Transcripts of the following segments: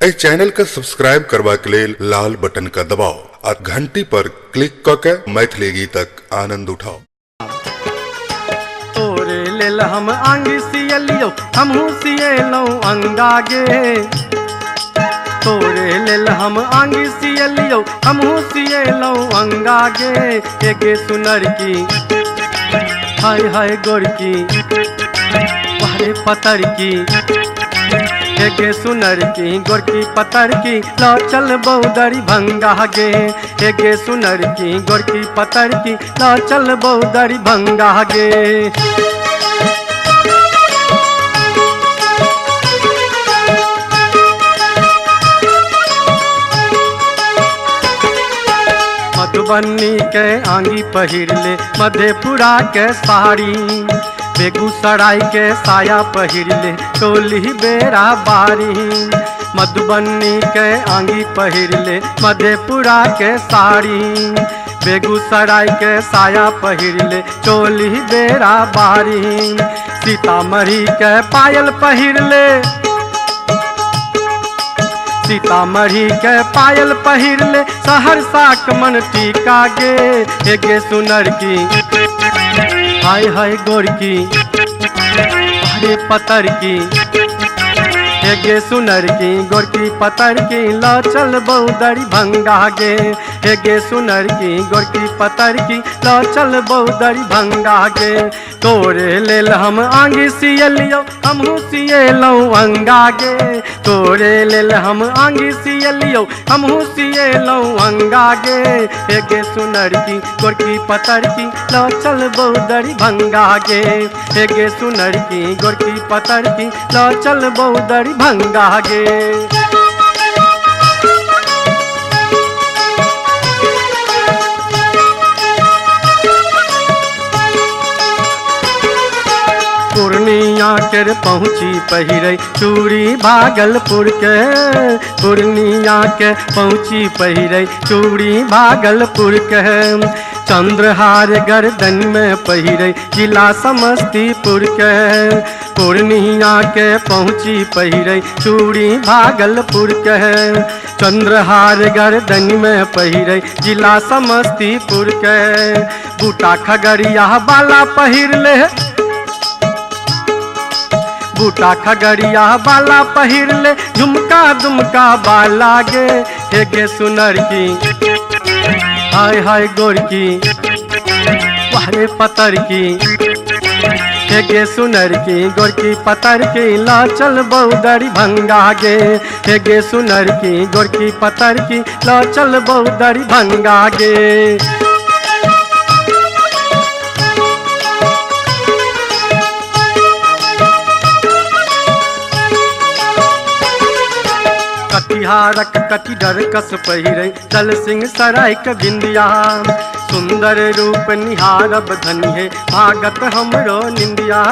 ए channel का subscribe करवा के लिए लाल बटन का दबाओ और घंटी पर क्लिक करके मैथिली गीतक आनंद उठाओ। तोरे लेल हम अंग सियलियो हमहू सियलौ अंगागे। तोरे लेल हम अंग सियलियो हमहू सियलौ अंगागे। एगे सुनर की हाय हाय गोरकी बारे पतर की। एगे सुनर की गोरकी पतर की लो चल बौदरी भंगा गे। एगे सुनर की गोरकी पतर की लो चल बौदरी भंगा गे। मधुबनी के आंगी पहिर ले मधेपुरा के साड़ी। बेगूसराय के साया पहिर ले टोली बेरा बारी। मधुबनी के आंगी पहिर ले मधेपुरा के साड़ी। बेगूसराय के साया पहिर ले टोली बेरा बारी। सीतामढ़ी के पायल पहिर ले सीतामढ़ी के पायल पहिर ले सहरसा के मन टीका गे। एगे सुनर की हाय हाय गोरकी अरे पतर की। एगे सुनर की गोरकी पतर की लो चल बौदरी भंगा गे। एगे सुनर की गोरकी पतर की लो चल बौदरी भंगा गे। तोरे लेल हम आंगी सियलियो हमहू सियलौ अंगागे। तोरे लेल हम आंगी सियलियो हमहू सियलौ अंगागे। एगे सुनर की गोरकी पतर की लो चल बौदरी भंगा गे। एगे सुनर की गोरकी पतर की लो चल बौदरी भंगा गे। पूर्णिया के पहुँची पहिरे चूड़ी भागलपुर के। पूर्णिया के पहुँची पहिरे चूड़ी भागलपुर के। चंद्रहार गर्दन में पहिरे जिला समस्तीपुर के। पूर्णिया के पहुँची पहिरे चूड़ी भागलपुर के। चंद्रहार गर्दन में पहिरे जिला समस्तीपुर के। बूटा खगड़िया बाला पहिर ले बूटा खगड़िया बाला पहिर ले झुमका दुमका बाला गे। एगे सुनर की हाय हाय गोरकी बारे पतर की। एगे सुनर की गोरकी पतर की ला चल बौदरी भंगा गे। एगे सुनर की गोरकी पतर की ला चल बौदरी भंगा गे। कटिहारक कटिडर कस पहिरे चल सिंह सराय के बिंदिया। सुंदर रूप निहारब धनिये भागत हमरो निंदिया।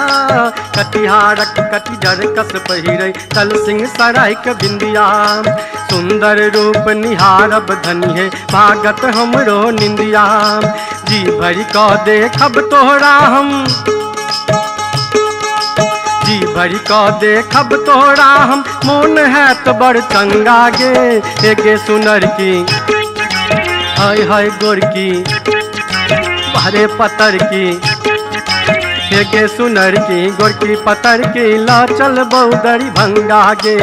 कटिहारक कटिडर कस पहिरे चल सिंह सराय के बिंदिया। सुंदर रूप निहारब धनिये भागत हमरो निंदिया। जी भरी को देखब तोहरा हम जी भरी को देखब तोरा हम मोन है तो बड़ चंगा गे। एगे सुनर की हाय हाय गोरकी बारे पतर की। एगे सुनर की गोरकी पतर की ला चल बौदरी भंगा गे।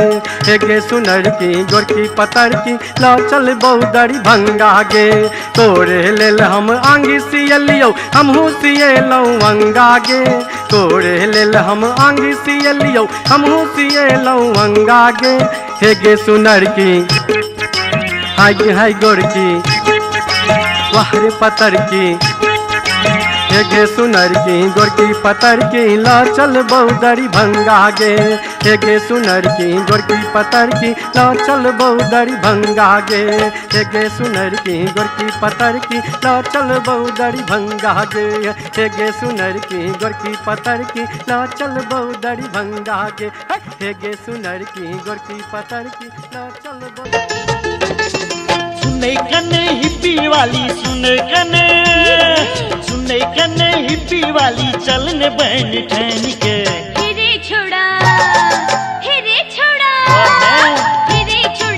एगे सुनर की गोरकी पतर की ला चल बौदरी भंगा गे। तोरे लेल हम आंगी सियलियो हमहू सियलौ अंगागे। तोरे लेल हम आंगी सियलियो हमहू सियलौ अंगागे। एगे सुनर की हाय हाय गोरकी वाहरे पतर की। एगे सुनर की गोरकी पतर की ला चल बौदरी भंगा गे। एगे सुनर की गोरकी पतर की ला चल बौदरी भंगा गे। एगे सुनर की गोरकी पतर की ला चल बौदरी भंगा गे। एगे सुनर की गोरकी पतर की ला चल बौदरी भंगा गे। एगे सुनर की गोरकी पतर की ला चल सुने कने हिप्पी वाली सुने कने हिप्पी वाली चलन बहन ठहन के। हिरे छोड़ा हिरे छोड़ा हिरे छोड़ा।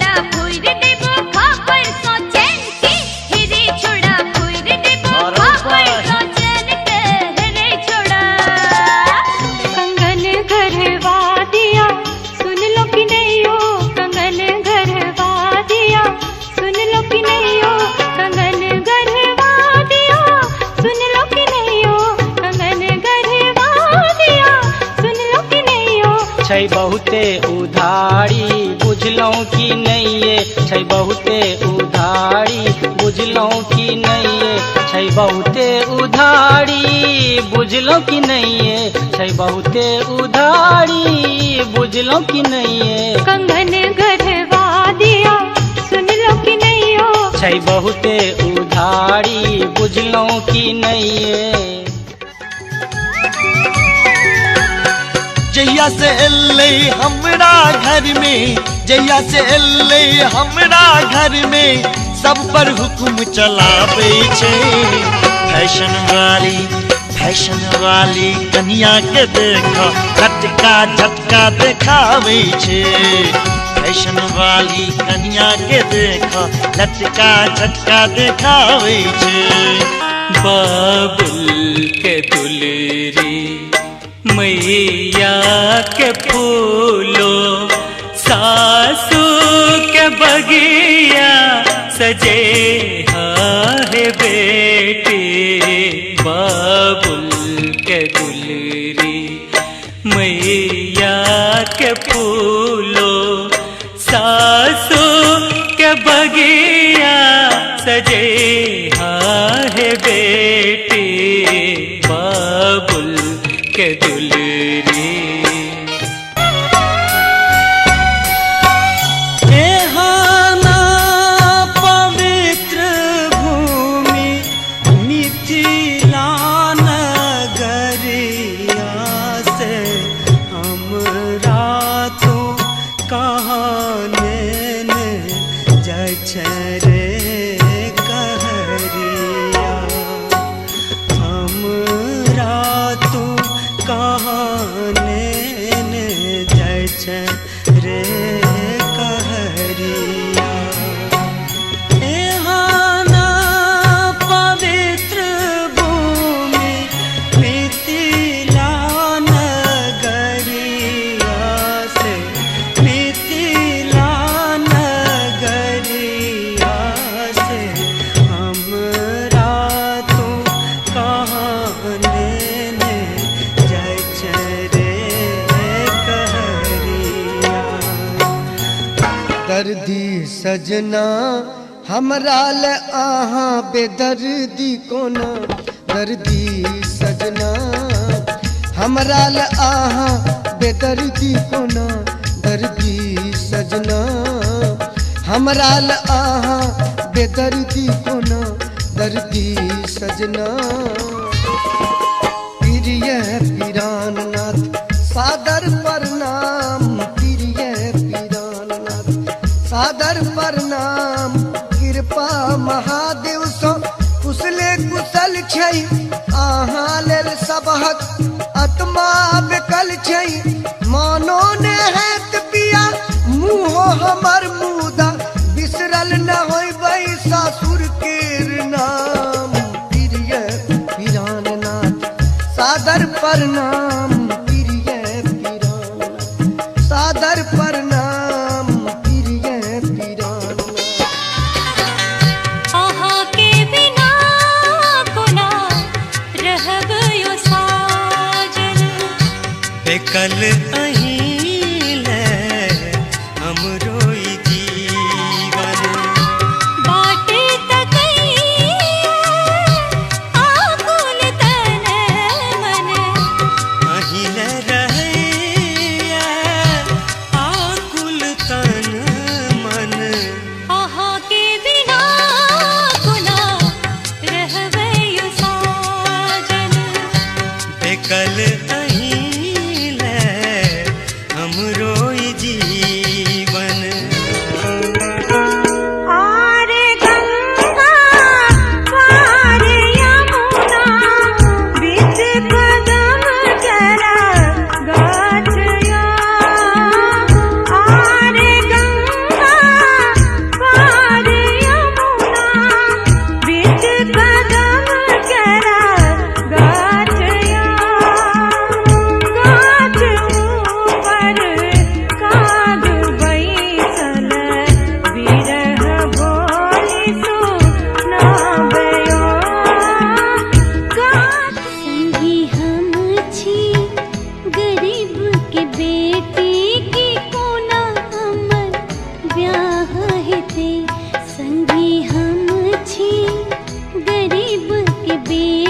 बहुते उधारी बुझलहुँ कि नहीं ये छै बहुते उधारी बुझलहुँ कि नहीं ये छै बहुते उधारी बुझलहुँ कि नहीं ये छै बहुते उधारी बुझलहुँ कि नहीं ये कंगन गढ़वा दिया सुन लो कि नहीं हो छै बहुते उधारी बुझलहुँ कि नहीं ये जहिया से एले हमरा घर में जहिया से एले हमरा घर में सब पर हुक्म चलावे छे फैशन वाली कन्या के देखा झटका झटका देखावे छे फैशन वाली कन्या के देखा झटका झटका देखावे छे बाबुल के दुलरी मैया के फूलो सासू के बगिया सजे है बेटी बाबुल के दुलरी मैया के फूलो सासू के बगिया सजे है बेटी बाबुल के दुलरी एहाना पवित्र भूमि मिथिला नगरिया से हमरा तो कहाने जाइ छै रे कहरिया हमरा तो कहाने जाइ छै रे कहरिया एहाना पवित्र भूमि मिथिला नगरिया से मिथिला नगरिया से हमरा तो कहाने जाइ छै रे कहरिया दर्दी सजना हमरा ले आहा बेदर्दी कोना दर्दी सजना हमरा ले आहा बेदर्दी कोना दर्दी सजना हमरा ले आहा बेदर्दी कोना दर्दी सजना प्रिय पिराननाथ सादर प्रणाम प्रिय पिराननाथ सादर प्रणाम कृपा महादेव सो कुशले कुशल छै अहाँ लेल सबहक आत्मा बेकल छै मानो ने हैत पिया मुँहो हमर मुदा बिसरल न होइबै सासुर केर नाम प्रिय पिराननाथ सादर प्रणाम प्रिय पिराननाथ सादर प्रणाम प्रिय पिराननाथ अहाँ के बिना कोना रहब यो साजन बेकल अहीं ले हमरो ई जीवन बाटे तकैया आकुल तन मन अहीं ले रहैया आकुल तन मन अहाँ के बिना कोना रहब यो साजन बेकल अहीं ले हमरो ई जीवन वीर